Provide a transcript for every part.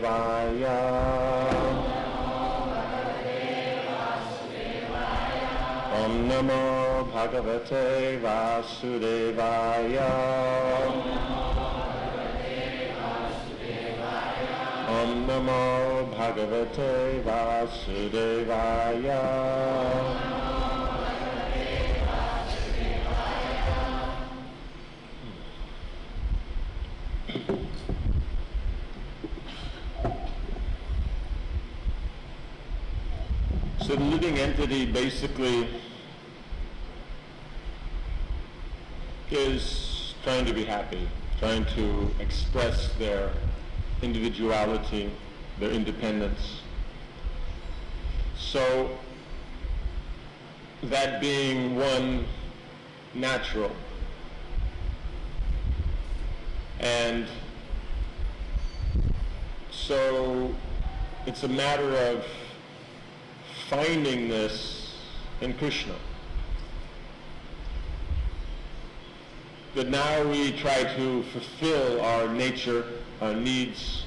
Vasudevaya. Om Namo Bhagavate Vasudevaya. Om Namo Bhagavate Vasudevaya. So the living entity basically is trying to be happy, trying to express their individuality, their independence. So that being one natural, and so it's a matter of finding this in Krishna. That now we try to fulfill our nature, our needs,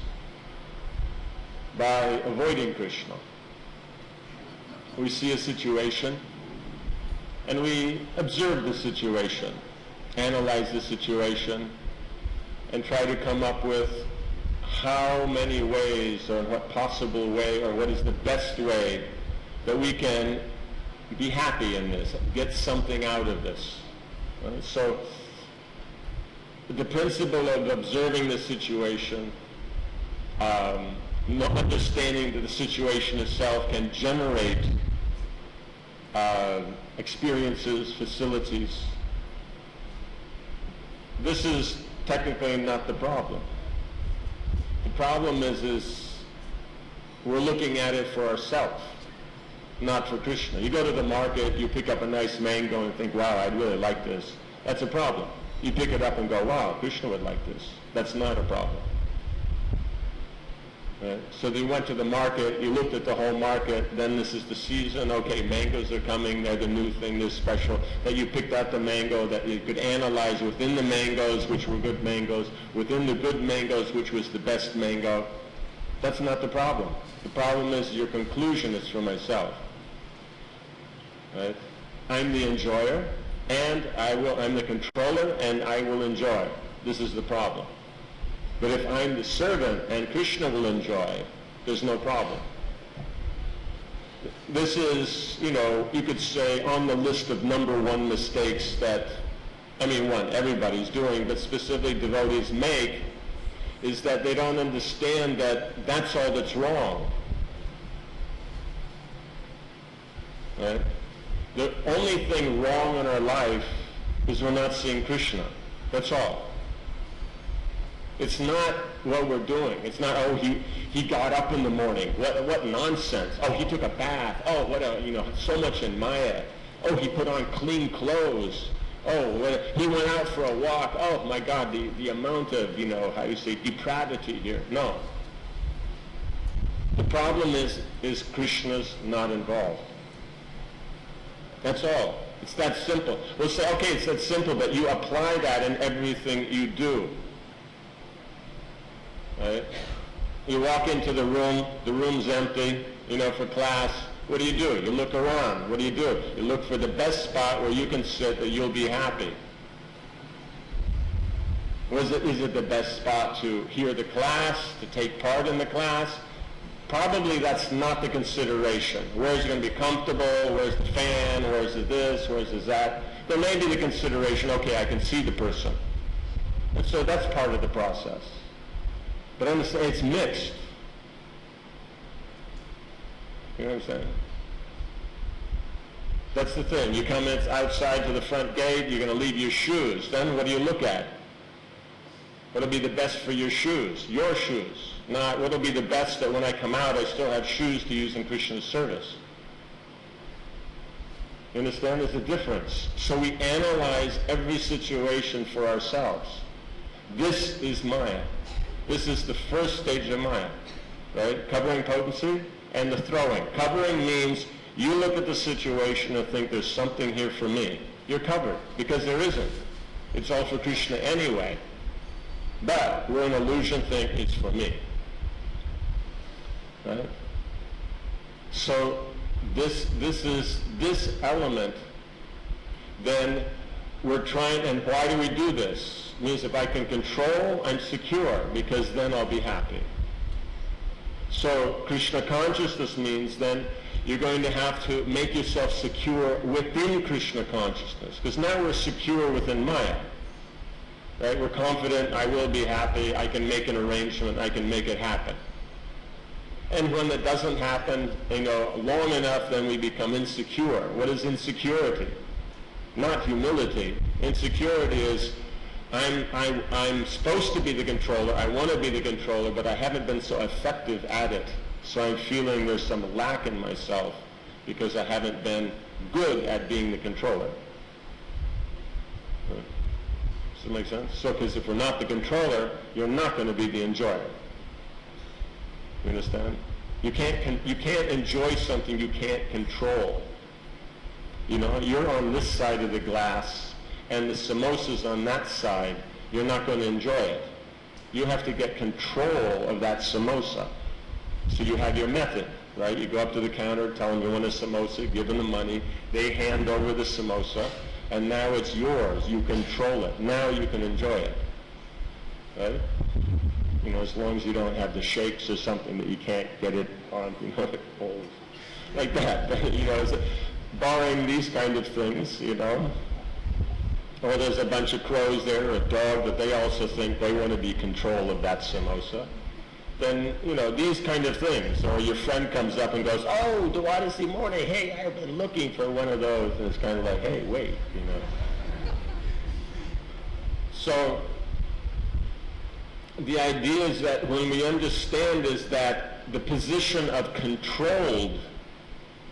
by avoiding Krishna. We see a situation and we observe the situation, analyze the situation, and try to come up with how many ways, or what possible way, or what is the best way that we can be happy in this, get something out of this. Right? So the principle of observing the situation, understanding that the situation itself can generate experiences, facilities. This is technically not the problem. The problem is we're looking at it for ourselves, not for Krishna. You go to the market, you pick up a nice mango and think, wow, I'd really like this. That's a problem. You pick it up and go, wow, Krishna would like this. That's not a problem. Right? So you went to the market, you looked at the whole market, then this is the season, okay, mangoes are coming, they're the new thing, they're special, that you picked out the mango, that you could analyze within the mangoes, which were good mangoes, within the good mangoes, which was the best mango. That's not the problem. The problem is your conclusion is for myself. Right? I'm the enjoyer, and I'm the controller, and I will enjoy. This is the problem. But if I'm the servant and Krishna will enjoy, there's no problem. This is, you could say on the list of number one mistakes that, everybody's doing, but specifically devotees make, is that they don't understand that that's all that's wrong. Right? The only thing wrong in our life is we're not seeing Krishna. That's all. It's not what we're doing. It's not, oh, he got up in the morning. What nonsense. Oh, he took a bath. Oh, so much in Maya. Oh, he put on clean clothes. Oh, he went out for a walk. Oh, my God, the amount of, depravity here. No. The problem is Krishna's not involved. That's all. It's that simple. We'll say, okay, it's that simple, but you apply that in everything you do. Right? You walk into the room's empty, for class. What do? You look around. What do? You look for the best spot where you can sit that you'll be happy. Is it the best spot to hear the class, to take part in the class? Probably that's not the consideration. Where's it going to be comfortable? Where's the fan? Where's the this? Where's the that? There may be the consideration, okay, I can see the person. And so that's part of the process. But understand, it's mixed. You know what I'm saying? That's the thing. You come outside to the front gate, you're going to leave your shoes. Then what do you look at? What'll be the best for your shoes? Your shoes. Not what'll be the best that when I come out I still have shoes to use in Krishna's service. You understand? There's a difference. So we analyze every situation for ourselves. This is Maya. This is the first stage of Maya, right? Covering potency and the throwing. Covering means you look at the situation and think there's something here for me. You're covered, because there isn't. It's all for Krishna anyway. But we're in illusion, think it's for me. right? So this element, then we're trying, and why do we do this? It means if I can control, I'm secure, because then I'll be happy. So Krishna consciousness means then you're going to have to make yourself secure within Krishna consciousness, because now we're secure within Maya. Right? We're confident, I will be happy, I can make an arrangement, I can make it happen. And when it doesn't happen, long enough, then we become insecure. What is insecurity? Not humility. Insecurity is, I'm supposed to be the controller, I want to be the controller, but I haven't been so effective at it. So I'm feeling there's some lack in myself because I haven't been good at being the controller. Does that make sense? So, because if we're not the controller, you're not going to be the enjoyer. You understand? You can't enjoy something you can't control. You're on this side of the glass, and the samosa's on that side. You're not going to enjoy it. You have to get control of that samosa. So you have your method, right? You go up to the counter, tell them you want a samosa, give them the money. They hand over the samosa, and now it's yours. You control it. Now you can enjoy it, right? As long as you don't have the shakes or something that you can't get it on, like that. Barring these kind of things, or there's a bunch of crows there, or a dog that they also think they want to be control of that samosa. Then, these kind of things. Or your friend comes up and goes, oh, Dwadasi morning, hey, I've been looking for one of those. And it's kind of like, hey, wait, So, the idea is that when we understand is that the position of controlled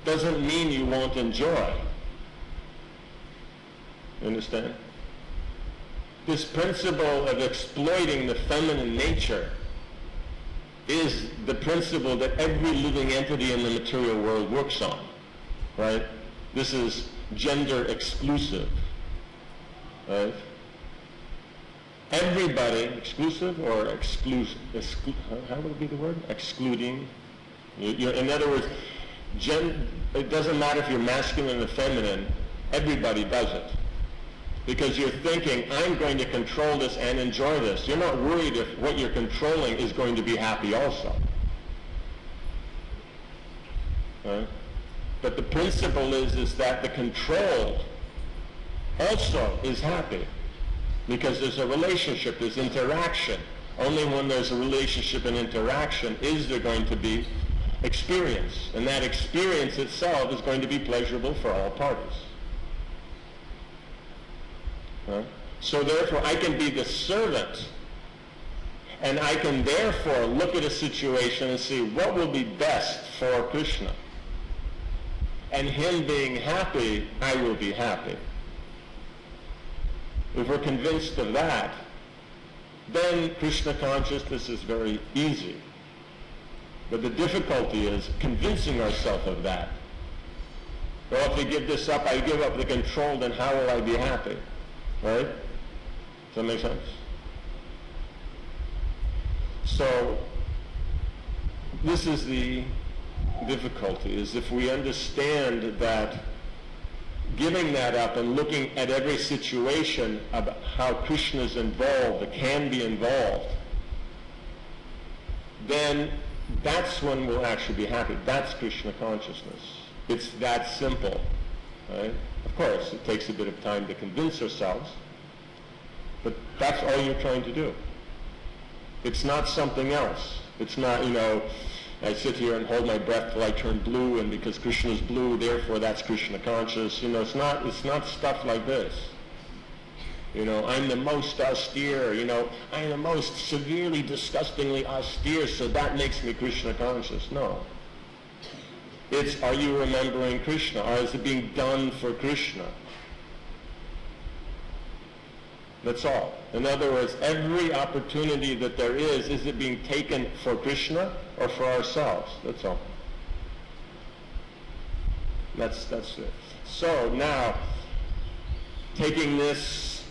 doesn't mean you won't enjoy. You understand? This principle of exploiting the feminine nature is the principle that every living entity in the material world works on, right? This is gender exclusive, right? Everybody, exclusive or how would it be the word? Excluding. In other words, it doesn't matter if you're masculine or feminine, everybody does it. Because you're thinking, I'm going to control this and enjoy this. You're not worried if what you're controlling is going to be happy also. Right? But the principle is that the controlled also is happy. Because there's a relationship, there's interaction. Only when there's a relationship and interaction is there going to be experience. And that experience itself is going to be pleasurable for all parties. So therefore, I can be the servant, and I can therefore look at a situation and see what will be best for Krishna. And him being happy, I will be happy. If we're convinced of that, then Krishna consciousness is very easy. But the difficulty is convincing ourselves of that. Well, if we give this up, I give up the control, then how will I be happy? Right? Does that make sense? So, this is the difficulty, is if we understand that giving that up and looking at every situation about how Krishna is involved, or can be involved, then that's when we'll actually be happy. That's Krishna consciousness. It's that simple. Right? Of course, it takes a bit of time to convince ourselves, but that's all you're trying to do. It's not something else. It's not, I sit here and hold my breath till I turn blue, and because Krishna is blue, therefore that's Krishna conscious. It's not stuff like this. I'm the most austere, I'm the most severely, disgustingly austere, so that makes me Krishna conscious. No. It's, are you remembering Krishna? Or is it being done for Krishna? That's all. In other words, every opportunity that there is it being taken for Krishna or for ourselves? That's all. That's it. So now, taking this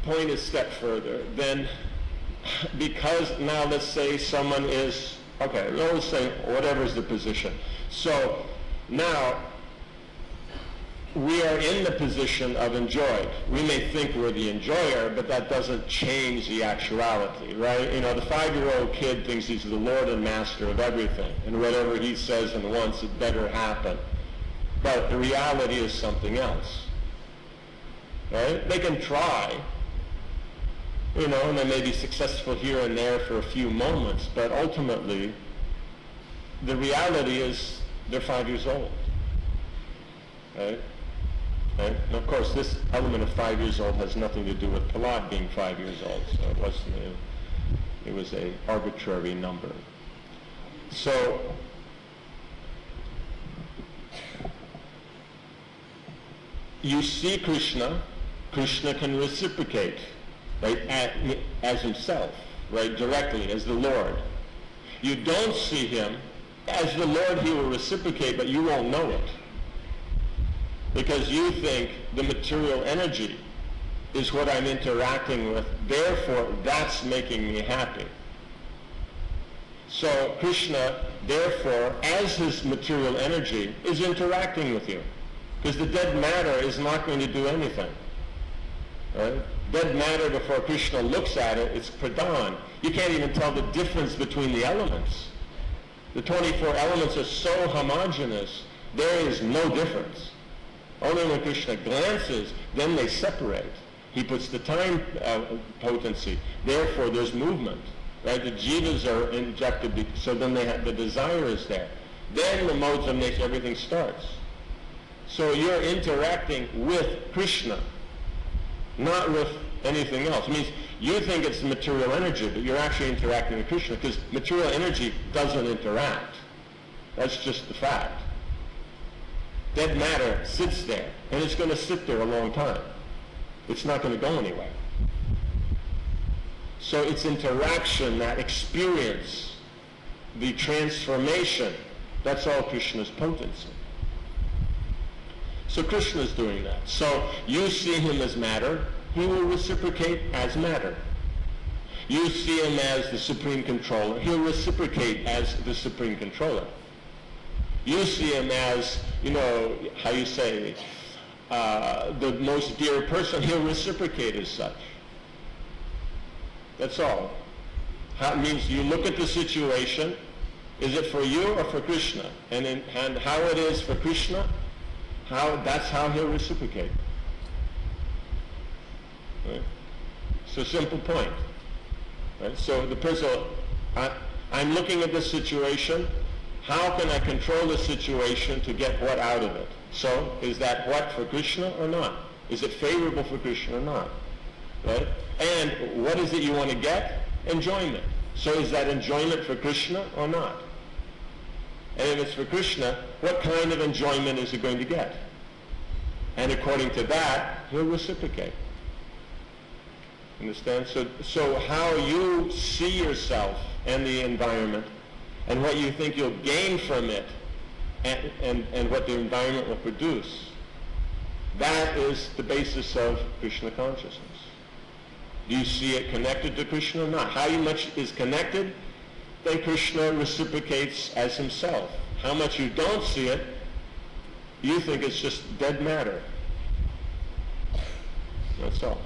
point a step further, then because now let's say someone is Okay, let's say whatever's the position. So now we are in the position of enjoyed. We may think we're the enjoyer, but that doesn't change the actuality, right? You know, the 5-year-old kid thinks he's the Lord and Master of everything, and whatever he says and wants, it better happen. But the reality is something else, right? They can try, you know, and they may be successful here and there for a few moments, but ultimately, the reality is they're 5 years old, right? Right? And of course, this element of 5 years old has nothing to do with Prahlad being 5 years old, so it wasn't. It was a arbitrary number. So you see Krishna. Krishna can reciprocate, right, as himself, right, directly as the Lord. You don't see him as the Lord. He will reciprocate, but you won't know it. Because you think the material energy is what I'm interacting with, therefore that's making me happy. So Krishna, therefore, as his material energy, is interacting with you. Because the dead matter is not going to do anything. Right? Dead matter, before Krishna looks at it, it's pradhan. You can't even tell the difference between the elements. The 24 elements are so homogeneous, there is no difference. Only when Krishna glances, then they separate. He puts the time potency. Therefore, there's movement. Right? The jivas are injected, so then they have, the desire is there. Then the modes of nature, everything starts. So you're interacting with Krishna, not with anything else. It means you think it's the material energy, but you're actually interacting with Krishna, because material energy doesn't interact. That's just the fact. Dead matter sits there, and it's going to sit there a long time. It's not going to go anywhere. So it's interaction, that experience, the transformation, that's all Krishna's potency. So Krishna's doing that. So you see him as matter, he will reciprocate as matter. You see him as the supreme controller, he'll reciprocate as the supreme controller. You see him as, you know, how you say, the most dear person, he'll reciprocate as such. That's all. It means you look at the situation, is it for you or for Krishna? And how it is for Krishna, that's how he'll reciprocate. Right? So simple point. Right? So the person, I'm looking at this situation, how can I control the situation to get what out of it? So, is that what for Krishna or not? Is it favorable for Krishna or not? Right? And what is it you want to get? Enjoyment. So is that enjoyment for Krishna or not? And if it's for Krishna, what kind of enjoyment is it going to get? And according to that, he'll reciprocate. Understand? So how you see yourself and the environment, and what you think you'll gain from it, and what the environment will produce, that is the basis of Krishna consciousness. Do you see it connected to Krishna or not? How much is connected? Then Krishna reciprocates as himself. How much you don't see it, you think it's just dead matter. That's all.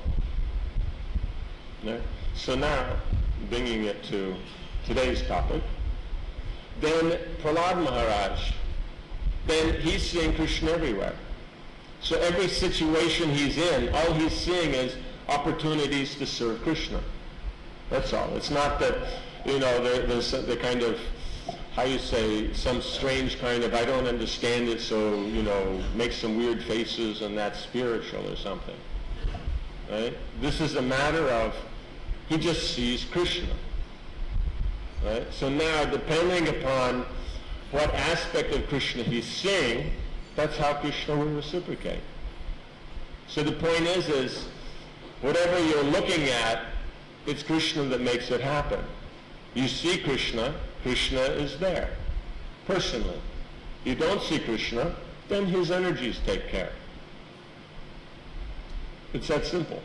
Yeah? So now, bringing it to today's topic, then Prahlad Maharaj, then he's seeing Krishna everywhere. So every situation he's in, all he's seeing is opportunities to serve Krishna. That's all. It's not that, you know, there's the kind of, how you say, some strange kind of, I don't understand it, so, you know, make some weird faces and that's spiritual or something. Right? This is a matter of, he just sees Krishna. Right? So now, depending upon what aspect of Krishna he's seeing, that's how Krishna will reciprocate. So the point is whatever you're looking at, it's Krishna that makes it happen. You see Krishna, Krishna is there, personally. You don't see Krishna, then his energies take care. It's that simple.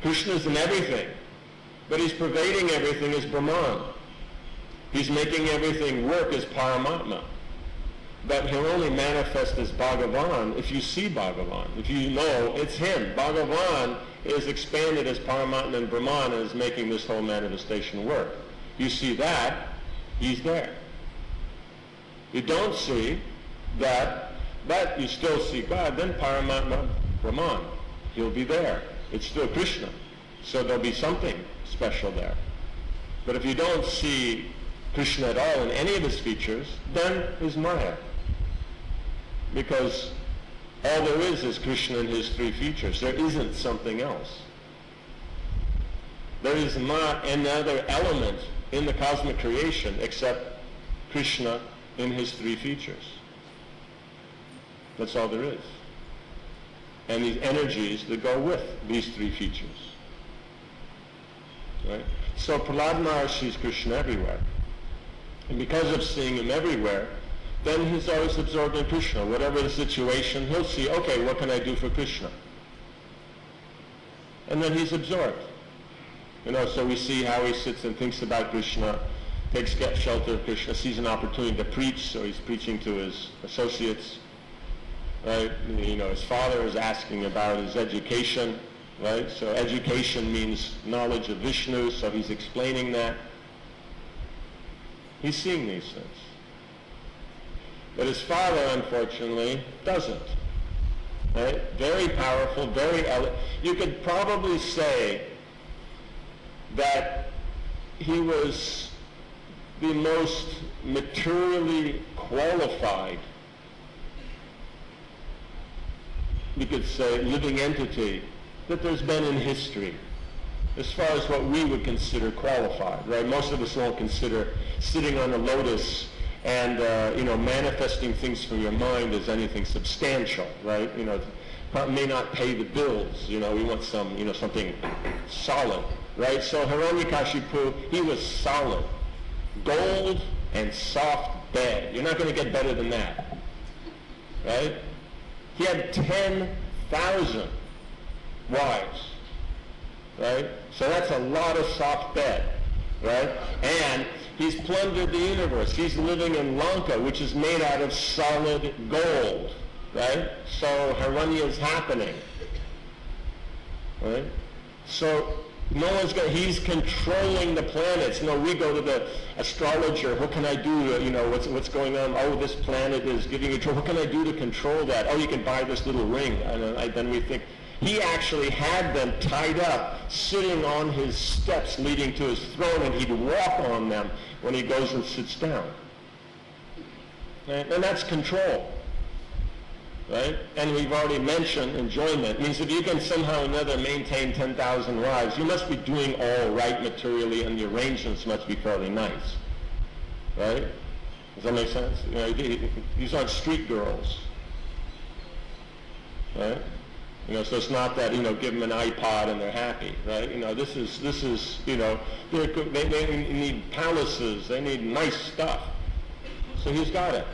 Krishna is in everything, but he's pervading everything as Brahman. He's making everything work as Paramatma. But he'll only manifest as Bhagavan if you see Bhagavan, if you know it's him. Bhagavan is expanded as Paramatma and Brahman and is making this whole manifestation work. You see that, he's there. You don't see that, but you still see God, then Paramatma, Brahman, he'll be there. It's still Krishna. So there'll be something special there. But if you don't see Krishna at all in any of his features, then is Maya. Because all there is Krishna in his three features. There isn't something else. There is not another element in the cosmic creation except Krishna in his three features. That's all there is. And these energies that go with these three features. Right? So Prahlad Maharaj sees Krishna everywhere. And because of seeing him everywhere, then he's always absorbed in Krishna. Whatever the situation, he'll see, okay, what can I do for Krishna? And then he's absorbed. So we see how he sits and thinks about Krishna, takes shelter of Krishna, sees an opportunity to preach, so he's preaching to his associates. Right? His father is asking about his education, right? So education means knowledge of Vishnu, so he's explaining that. He's seeing these things. But his father, unfortunately, doesn't. Right? Very powerful, very elegant. You could probably say that he was the most materially qualified, you could say, living entity that there's been in history, as far as what we would consider qualified, right? Most of us won't consider sitting on a lotus and, manifesting things from your mind as anything substantial, right? May not pay the bills, we want something solid, right? So Hiranyakashipu, he was solid. Gold and soft bed. You're not going to get better than that, right? He had 10,000 wives, right? So that's a lot of soft bed, right? And he's plundered the universe. He's living in Lanka, which is made out of solid gold, right? So Hiranya is happening, right? So no one's going. He's controlling the planets. We go to the astrologer. What can I do? What's going on? Oh, this planet is giving you trouble. What can I do to control that? Oh, you can buy this little ring. And then we think he actually had them tied up, sitting on his steps leading to his throne, and he'd walk on them when he goes and sits down. Right? And that's control. Right? And we've already mentioned enjoyment. It means if you can somehow or another maintain 10,000 wives, you must be doing all right materially, and the arrangements must be fairly nice. Right? Does that make sense? These aren't street girls. Right? So it's not that, give them an iPod and they're happy, right? This is they need palaces, they need nice stuff. So he's got it.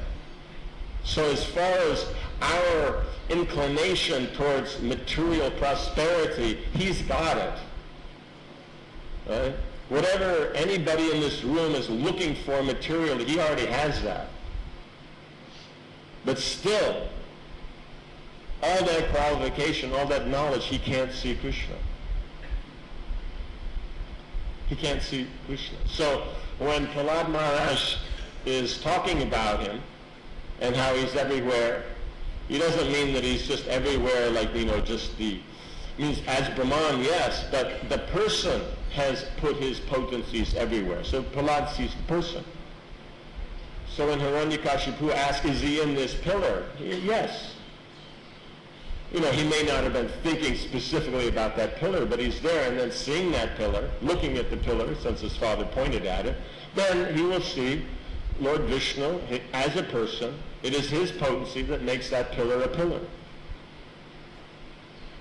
So as far as our inclination towards material prosperity, he's got it. Right? Whatever anybody in this room is looking for materially, he already has that. But still, all that qualification, all that knowledge, he can't see Krishna. He can't see Krishna. So when Prahlad Maharaj is talking about him and how he's everywhere, he doesn't mean that he's just everywhere like, means as Brahman, yes, but the person has put his potencies everywhere. So Prahlad sees the person. So when Hiranyakashipu asks, is he in this pillar? Yes. He may not have been thinking specifically about that pillar, but he's there, and then seeing that pillar, looking at the pillar, since his father pointed at it, then he will see Lord Vishnu as a person. It is his potency that makes that pillar a pillar.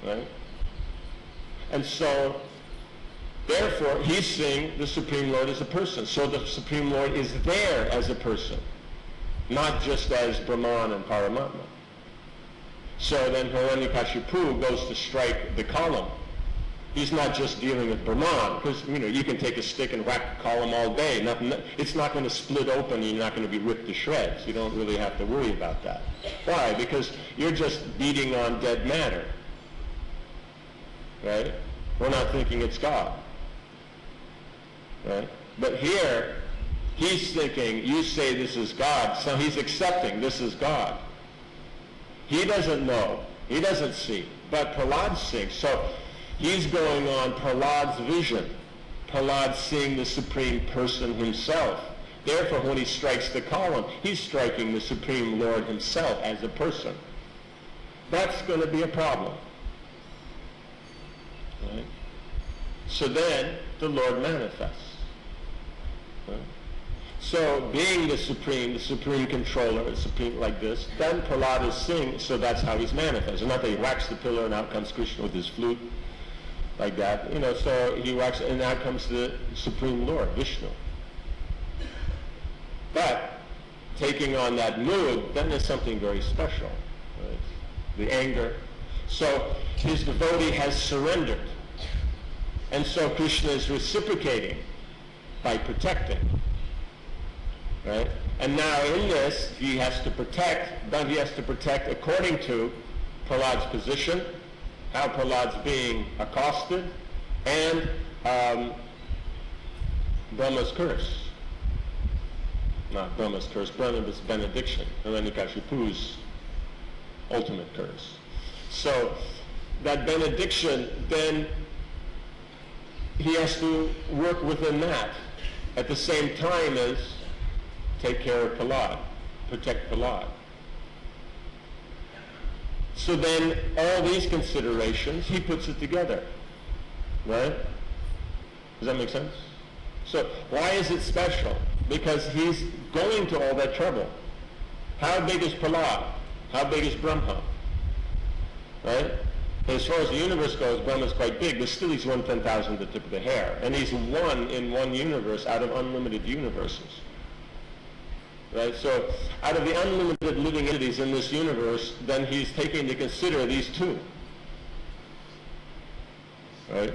Right? And so, therefore, he's seeing the Supreme Lord as a person. So the Supreme Lord is there as a person, not just as Brahman and Paramatma. So then Hiranyakashipu goes to strike the column, He's not just dealing with Brahman, because you can take a stick and whack a column all day. It's not going to split open and you're not going to be ripped to shreds. You don't really have to worry about that. Why? Because you're just beating on dead matter. Right? We're not thinking it's God. Right? But here, he's thinking, you say this is God, so he's accepting this is God. He doesn't know. He doesn't see. But Prahlad's seeing. So he's going on Prahlad's vision. Prahlad's seeing the Supreme Person himself. Therefore, when he strikes the column, he's striking the Supreme Lord himself as a person. That's going to be a problem. Right? So then, the Lord manifests. Right? So, being the Supreme Controller, the Supreme like this, then Prahlad is seeing, so that's how he's manifested. Not that he whacks the pillar and out comes Krishna with his flute, like that. So he whacks, and out comes the Supreme Lord, Vishnu. But, taking on that mood, then there's something very special. Right? The anger. So, his devotee has surrendered. And so Krishna is reciprocating by protecting. Right? And now in this, he has to protect, but he has to protect according to Prahlad's position, how Prahlad's being accosted, and Brahma's curse. Not Brahma's curse, Brahma's benediction, Hiranyakashipu's ultimate curse. So that benediction, then he has to work within that at the same time as take care of Prahlad, protect Prahlad. So then all these considerations, he puts it together, right? Does that make sense? So why is it special? Because he's going to all that trouble. How big is Prahlad? How big is Brahma? Right? As far as the universe goes, Brahma is quite big, but still he's 1/10,000th the tip of the hair. And he's one in one universe out of unlimited universes. Right? So out of the unlimited living entities in this universe, then he's taking into consider these two. Right?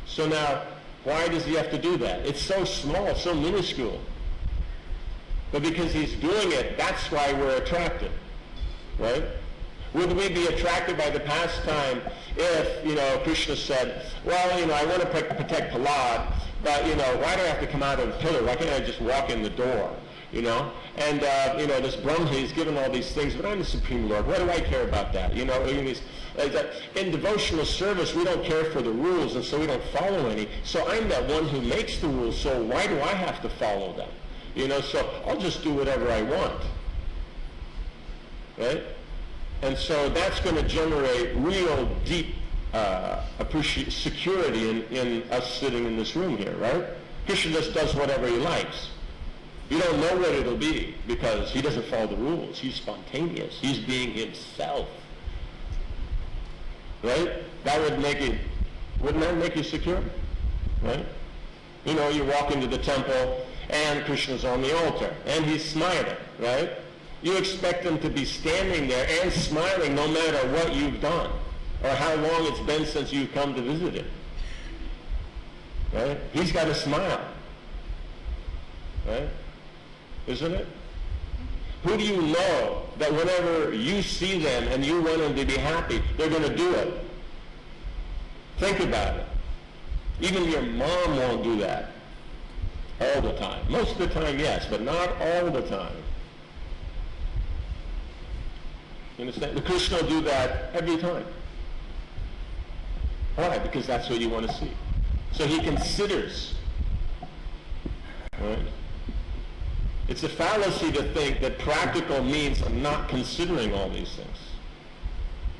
So now, why does he have to do that? It's so small, so minuscule. But because he's doing it, that's why we're attracted. Right? Would we be attracted by the pastime if, Krishna said, well, I want to protect Prahlad, but, why do I have to come out of the pillar? Why can't I just walk in the door? And, this Brahma, he's given all these things, but I'm the Supreme Lord. What do I care about that? In devotional service, we don't care for the rules, and so we don't follow any. So I'm that one who makes the rules, so why do I have to follow them? So I'll just do whatever I want. Right? And so that's going to generate real deep security in us sitting in this room here, right? Krishna just does whatever he likes. You don't know what it'll be because he doesn't follow the rules. He's spontaneous. He's being himself. Right? Wouldn't that make you secure? Right? You walk into the temple and Krishna's on the altar and he's smiling, right? You expect him to be standing there and smiling no matter what you've done or how long it's been since you've come to visit him. Right? He's got to smile. Right? Isn't it? Who do you know that whenever you see them and you want them to be happy, they're going to do it? Think about it. Even your mom won't do that all the time. Most of the time, yes, but not all the time. You understand? The Krishna will do that every time. Why? Because that's what you want to see. So he considers. Right? It's a fallacy to think that practical means not considering all these things.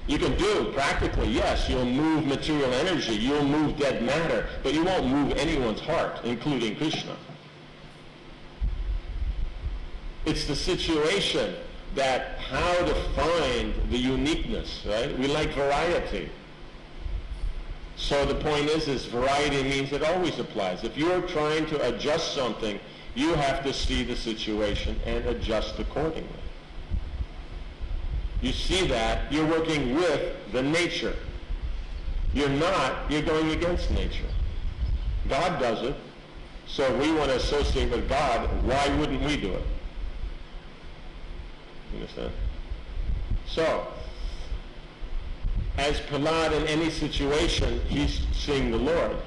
You can do practically, yes, you'll move material energy, you'll move dead matter, but you won't move anyone's heart, including Krishna. It's the situation that how to find the uniqueness, right? We like variety. So the point is variety means it always applies. If you're trying to adjust something, you have to see the situation and adjust accordingly. You see that, you're working with the nature. You're not. You're going against nature. God does it. So if we want to associate with God, why wouldn't we do it? You understand? So, as Prahlad in any situation, he's seeing the Lord.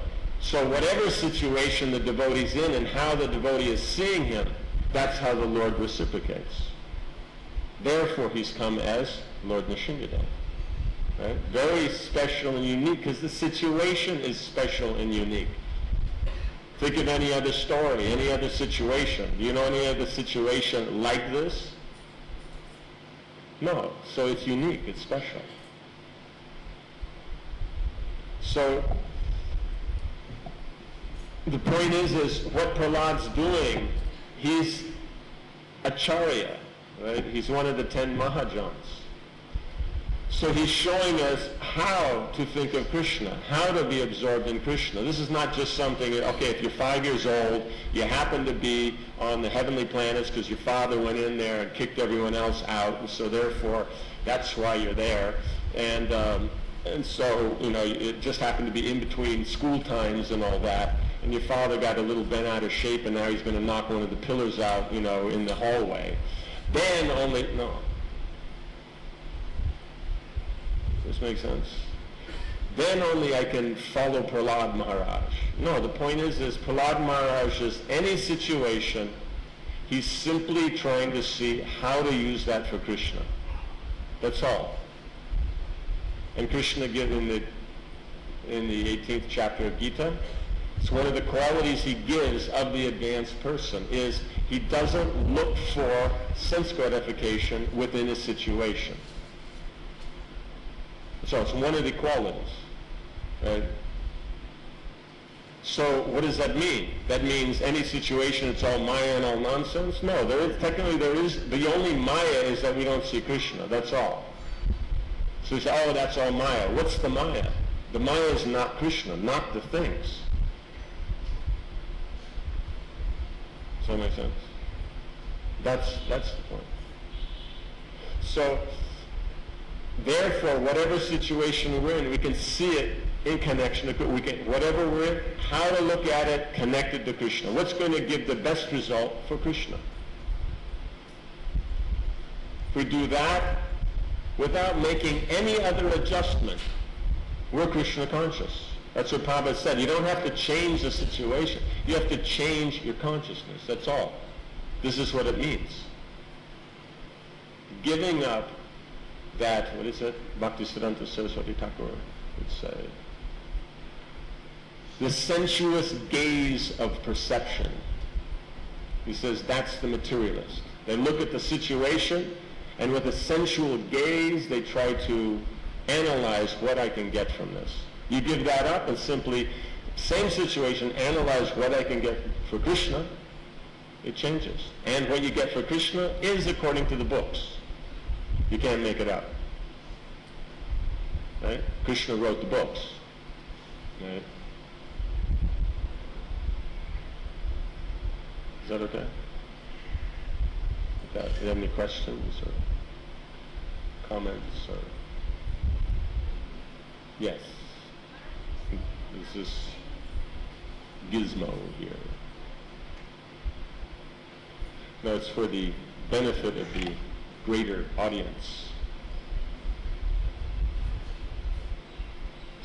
So whatever situation the devotee's in and how the devotee is seeing him, that's how the Lord reciprocates. Therefore, he's come as Lord Nrsimhadev. Right? Very special and unique, because the situation is special and unique. Think of any other story, any other situation. Do you know any other situation like this? No. So it's unique, it's special. So the point is what Prahlad's doing, he's Acharya, right? He's one of the 10 Mahajans. So he's showing us how to think of Krishna, how to be absorbed in Krishna. This is not just something, okay, if you're 5 years old, you happen to be on the heavenly planets because your father went in there and kicked everyone else out, and so therefore that's why you're there. And so, you know, it just happened to be in between school times and all that, and your father got a little bent out of shape, and now he's going to knock one of the pillars out, you know, in the hallway. Then only, no. Does this make sense? Then only I can follow Prahlad Maharaj. No, the point is Prahlad Maharaj is any situation, he's simply trying to see how to use that for Krishna. That's all. And Krishna given in the 18th chapter of Gita, it's one of the qualities he gives of the advanced person is he doesn't look for sense gratification within a situation. So it's one of the qualities, right? So what does that mean? That means any situation, it's all Maya and all nonsense? No, technically the only Maya is that we don't see Krishna, that's all. So you say, oh, that's all Maya. What's the Maya? The Maya is not Krishna, not the things. Does that make sense? That's the point. So, therefore, whatever situation we're in, we can see it in connection to whatever we're in, how to look at it connected to Krishna. What's going to give the best result for Krishna? If we do that without making any other adjustment, we're Krishna conscious. That's what Prabhupada said. You don't have to change the situation. You have to change your consciousness. That's all. This is what it means. Giving up that, what is it? Bhaktisiddhanta Saraswati Thakur would say. The sensuous gaze of perception. He says that's the materialist. They look at the situation, and with a sensual gaze, they try to analyze what I can get from this. You give that up and simply, same situation, analyze what I can get for Krishna, it changes. And what you get for Krishna is according to the books. You can't make it up. Right? Krishna wrote the books. Right? Is that okay? Do you have any questions or comments? Or yes. This is Gizmo here. No, it's for the benefit of the greater audience.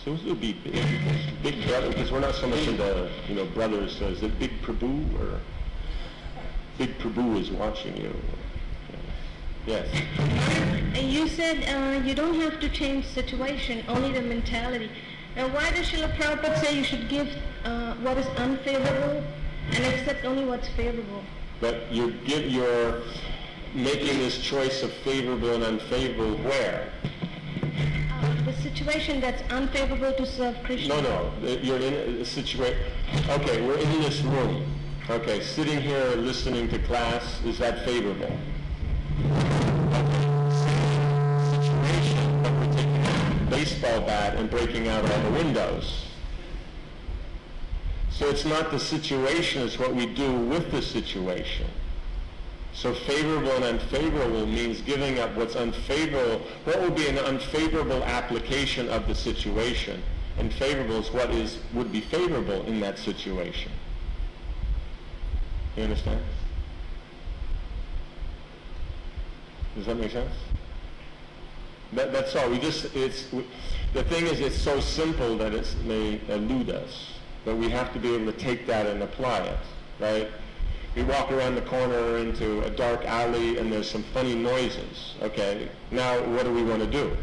So it would be big brother, because we're not so much into, brothers. So is it Big Prabhu, or Big Prabhu is watching you? Yes. You said you don't have to change situation, only the mentality. Now, why does Srila Prabhupada say you should give what is unfavorable and accept only what's favorable? But you're making this choice of favorable and unfavorable where? The situation that's unfavorable to serve Krishna. No, you're in a situation. Okay, we're in this room. Okay, sitting here listening to class, is that favorable? Situation, but we're taking a baseball bat and breaking out all the windows. So it's not the situation, it's what we do with the situation. So favorable and unfavorable means giving up what's unfavorable. What would be an unfavorable application of the situation? And favorable is what would be favorable in that situation. You understand? Does that make sense? That's all. The thing is, it's so simple that it may elude us. But we have to be able to take that and apply it, right? We walk around the corner into a dark alley and there's some funny noises, okay? Now, what do we want to do?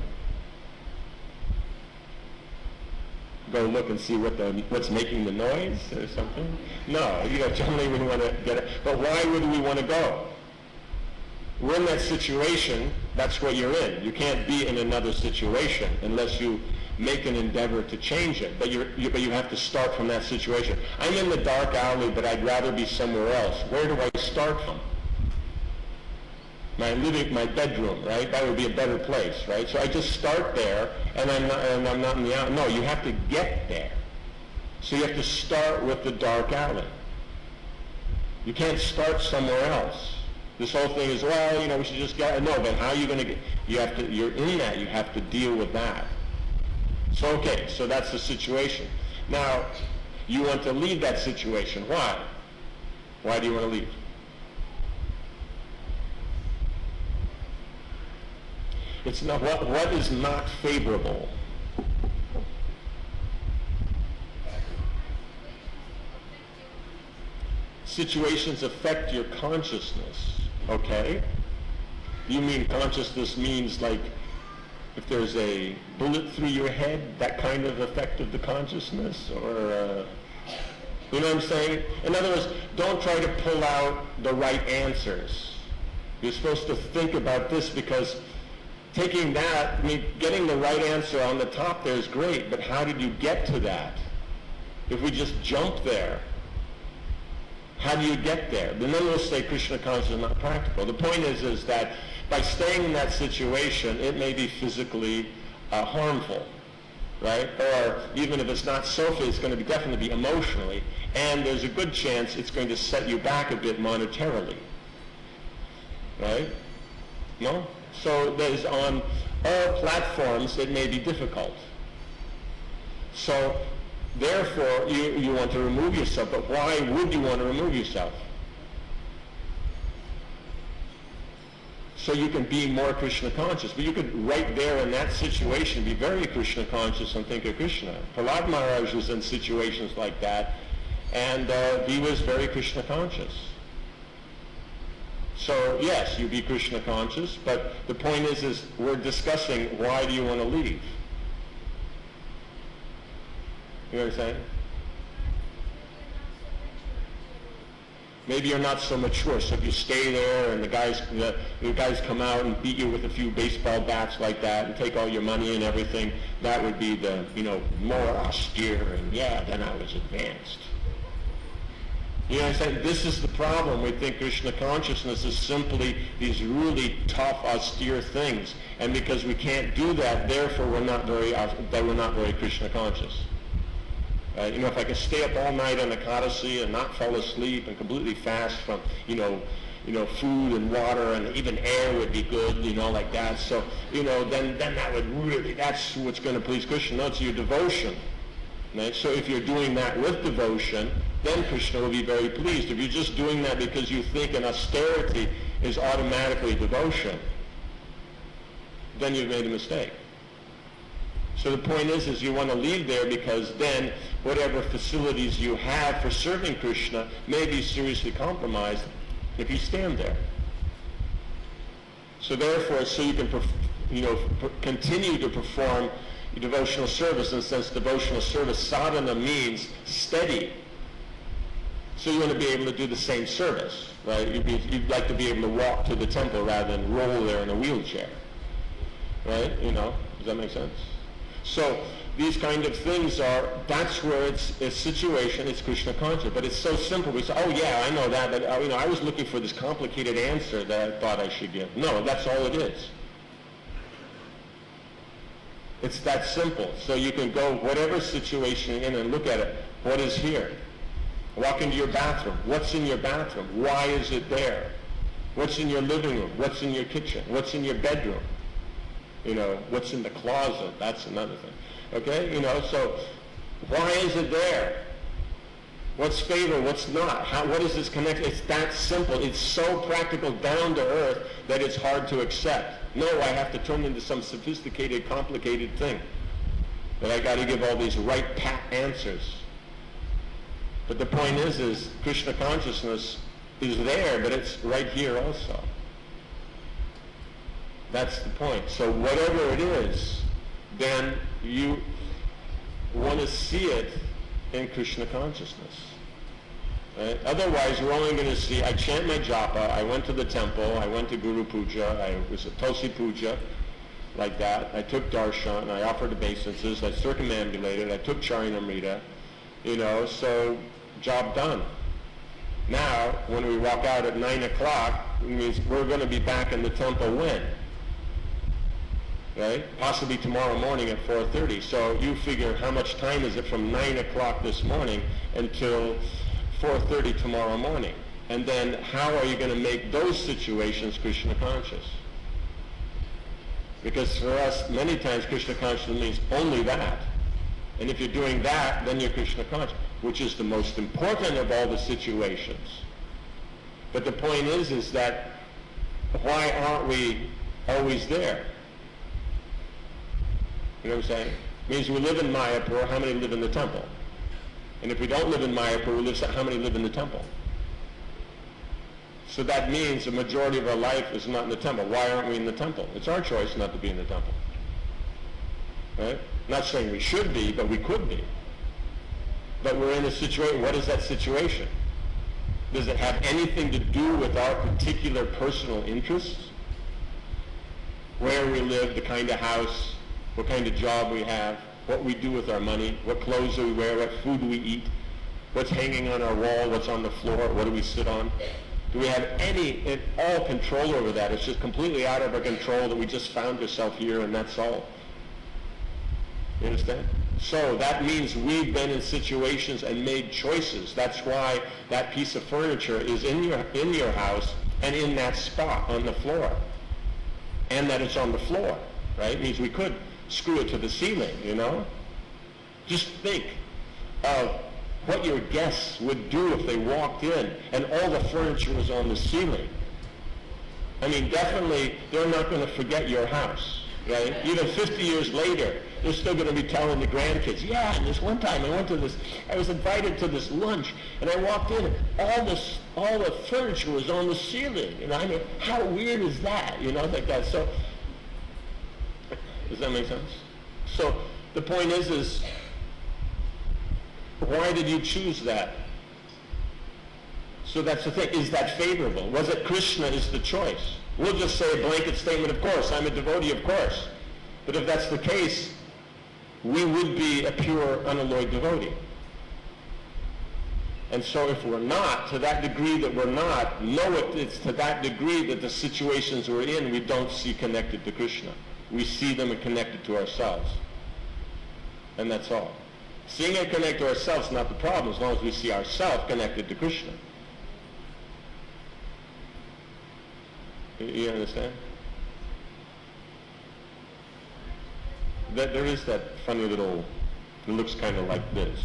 Go look and see what's making the noise or something? No, generally we want to get it. But why would we want to go? We're in that situation, that's what you're in. You can't be in another situation unless you make an endeavor to change it. But you have to start from that situation. I'm in the dark alley, but I'd rather be somewhere else. Where do I start from? My bedroom, right? That would be a better place, right? So I just start there, and I'm not in the alley. No, you have to get there. So you have to start with the dark alley. You can't start somewhere else. This whole thing is, well, we should just get, no, but how are you going to get, you're in that, you have to deal with that. So, okay, so that's the situation. Now, you want to leave that situation. Why? Why do you want to leave? It's not, what is not favorable? Situations affect your consciousness. Okay? You mean consciousness means like if there's a bullet through your head, that kind of effect of the consciousness? Or, you know what I'm saying? In other words, don't try to pull out the right answers. You're supposed to think about this because taking that, getting the right answer on the top there is great, but how did you get to that? If we just jump there, how do you get there? Then we'll say Krishna consciousness is not practical. The point is that by staying in that situation, it may be physically harmful, right? Or even if it's not so physically, it's going to definitely be emotionally. And there's a good chance it's going to set you back a bit monetarily, right? No? So there's on all platforms, it may be difficult. So therefore, you want to remove yourself, but why would you want to remove yourself? So you can be more Krishna conscious, but you could right there in that situation be very Krishna conscious and think of Krishna. Prahlad Maharaj was in situations like that, and he was very Krishna conscious. So yes, you be Krishna conscious, but the point is we're discussing why do you want to leave? You know what I'm saying? Maybe you're not so mature, so if you stay there and the guys come out and beat you with a few baseball bats like that and take all your money and everything, that would be the, more austere and then I was advanced. You know what I'm saying? This is the problem. We think Krishna consciousness is simply these really tough, austere things. And because we can't do that, therefore we're not very Krishna conscious. If I could stay up all night on Ekadasi and not fall asleep and completely fast from, food and water and even air would be good, like that. So, then that would really, that's what's going to please Krishna. No, it's your devotion. Right? So if you're doing that with devotion, then Krishna will be very pleased. If you're just doing that because you think an austerity is automatically devotion, then you've made a mistake. So the point is you want to leave there because then whatever facilities you have for serving Krishna may be seriously compromised if you stand there. So therefore, so you can continue to perform devotional service, and since devotional service sadhana means steady, so you want to be able to do the same service, right? You'd like to be able to walk to the temple rather than roll there in a wheelchair, right? Does that make sense? So these kind of things that's where it's a situation, it's Krishna conscious, but it's so simple. We say, oh yeah, I know that, but I was looking for this complicated answer that I thought I should give. No, that's all it is. It's that simple. So you can go whatever situation you're in and look at it. What is here? Walk into your bathroom. What's in your bathroom? Why is it there? What's in your living room? What's in your kitchen? What's in your bedroom? You know, what's in the closet, that's another thing. Okay, you know, so why is it there? What's favor, what's not? What is this connection? It's that simple. It's so practical, down to earth, that it's hard to accept. No, I have to turn into some sophisticated, complicated thing. That I got to give all these right pat answers. But the point is Krishna consciousness is there, but it's right here also. That's the point. So whatever it is, then you want to see it in Krishna consciousness. Right? Otherwise, you're only going to see, I chant my japa, I went to the temple, I went to Guru Puja, I was at Tosi Puja, like that. I took darshan, I offered obeisances, I circumambulated, I took charinamrita, you know, so job done. Now, when we walk out at 9 o'clock, it means we're going to be back in the temple when? Right? Possibly tomorrow morning at 4:30. So you figure how much time is it from 9 o'clock this morning until 4:30 tomorrow morning? And then how are you going to make those situations Krishna conscious? Because for us, many times Krishna conscious means only that. And if you're doing that, then you're Krishna conscious, which is the most important of all the situations. But the point is that why aren't we always there? You know what I'm saying? It means we live in Mayapur, how many live in the temple? And if we don't live in Mayapur, how many live in the temple? So that means the majority of our life is not in the temple. Why aren't we in the temple? It's our choice not to be in the temple. Right? Not saying we should be, but we could be. But we're in a situation, what is that situation? Does it have anything to do with our particular personal interests? Where we live, the kind of house, what kind of job we have, what we do with our money, what clothes do we wear, what food do we eat, what's hanging on our wall, what's on the floor, what do we sit on? Do we have any at all control over that? It's just completely out of our control that we just found ourselves here and that's all. You understand? So that means we've been in situations and made choices. That's why that piece of furniture is in your house and in that spot on the floor. And that it's on the floor, right? It means we could screw it to the ceiling, you know? Just think of what your guests would do if they walked in and all the furniture was on the ceiling. I mean, definitely they're not going to forget your house, right? Even 50 years later, they're still going to be telling the grandkids, yeah, and this one time I was invited to this lunch, and I walked in, and all the furniture was on the ceiling. You know, I mean, how weird is that? You know, like that. So, does that make sense? So, the point is why did you choose that? So that's the thing. Is that favorable? Was it Krishna is the choice? We'll just say a blanket statement, of course, I'm a devotee, of course. But if that's the case, we would be a pure, unalloyed devotee. And so if we're not, to that degree that we're not, know it's to that degree that the situations we're in, we don't see connected to Krishna. We see them connected to ourselves. And that's all. Seeing it connected to ourselves is not the problem, as long as we see ourselves connected to Krishna. You understand? There is that funny little, it looks kind of like this.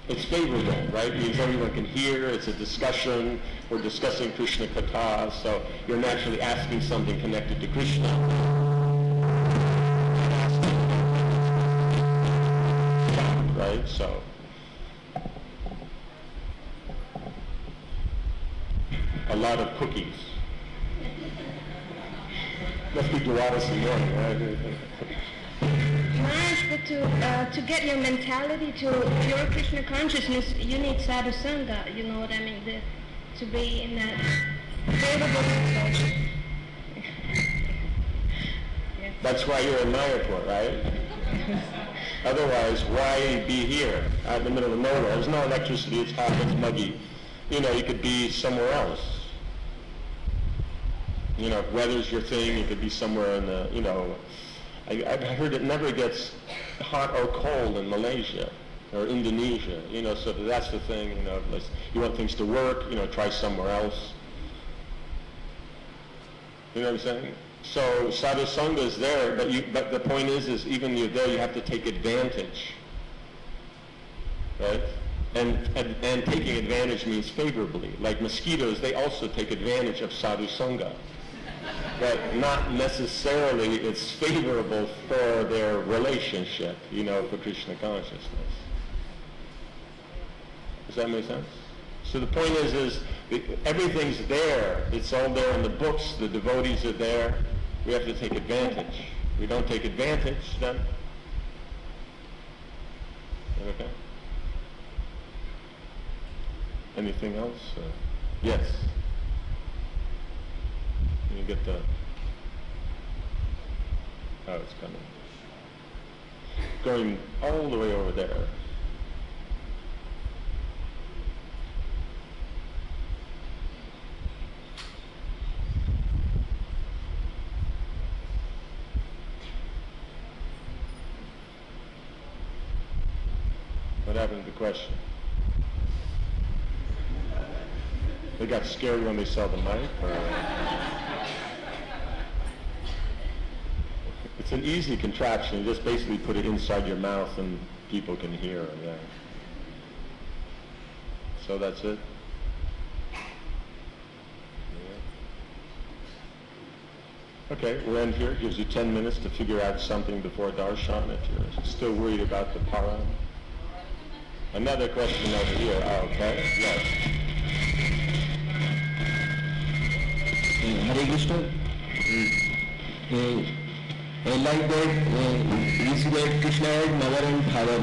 It's favorable, right? It means everyone can hear, it's a discussion, we're discussing Krishna Katha, so you're naturally asking something connected to Krishna. Right? So, a lot of cookies. Must be Dwarasi morning, right? Maharaj, but to get your mentality to pure Krishna consciousness, you need sadhu sangha, you know what I mean? To be in that favorable situation. Yeah. That's why you're in Mayapur, right? Otherwise, why be here out in the middle of nowhere? There's no electricity, it's hot, it's muggy. You know, you could be somewhere else. You know, if weather's your thing, you could be somewhere in the, you know, I've heard it never gets hot or cold in Malaysia or Indonesia, you know, so that's the thing, you know, you want things to work, you know, try somewhere else. You know what I'm saying? So sadhu sangha is there, but the point is even you're there, you have to take advantage, right? And taking advantage means favorably. Like mosquitoes, they also take advantage of sadhu sangha, but not necessarily it's favorable for their relationship, for Krishna consciousness. Does that make sense? So the point is everything's there. It's all there in the books. The devotees are there. We have to take advantage. If we don't take advantage, then... Okay? Anything else? Yes. Can you get the... Oh, it's coming. Going all the way over there. What happened to the question? They got scared when they saw the mic? It's an easy contraption. You just basically put it inside your mouth and people can hear. Yeah. So that's it? Yeah. Okay, we'll end here. It gives you 10 minutes to figure out something before darshan if you're still worried about the para. Another question over here. Oh, okay. Yes. Hare Krishna. Like that, we see that Krishna has mother and father.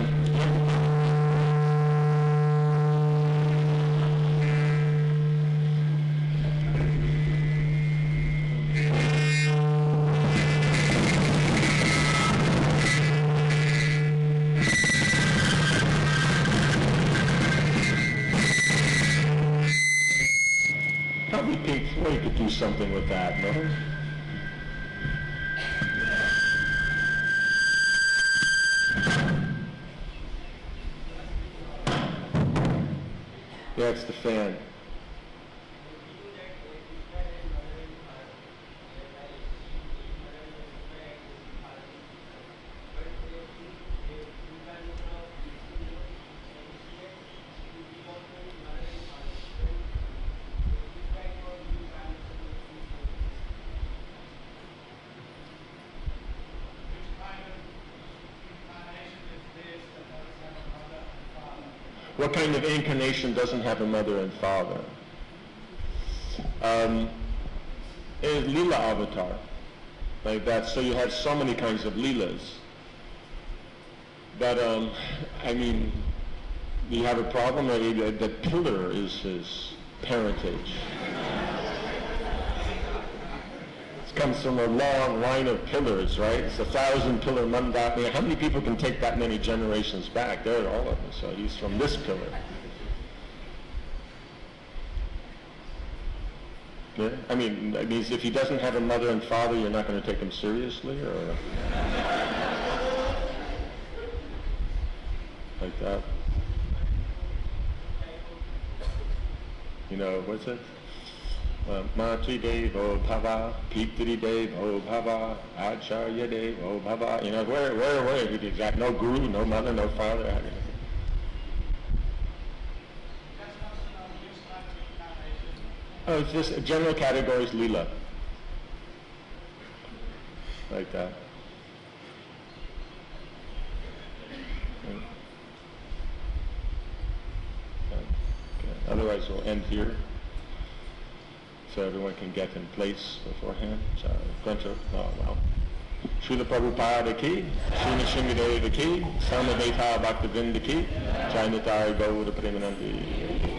Probably Pink Floyd could do something with that, no? Yeah, it's the fan. What kind of incarnation doesn't have a mother and father? Is Leela avatar, like that. So you have so many kinds of Leelas. But, I mean, you have a problem that the pillar is his parentage. It comes from a long line of pillars, right? It's 1,000 pillar mandapa. How many people can take that many generations back? There are all of them. So he's from this pillar. Yeah? I mean, that means if he doesn't have a mother and father, you're not going to take him seriously, or like that. What's it? Matri Devo Bhava, Pitri Devo Bhava, Acharya Devo Bhava. Where he did that? No guru, no mother, no father. Oh, it's just general categories, Leela. Like that. Okay. Otherwise, we'll end here, so everyone can get in place beforehand. So, Srila Prabhupada ki, Srila Shingadeva ki, Samadeta Bhaktivinoda ki, Jainatar Gaura Premanandi.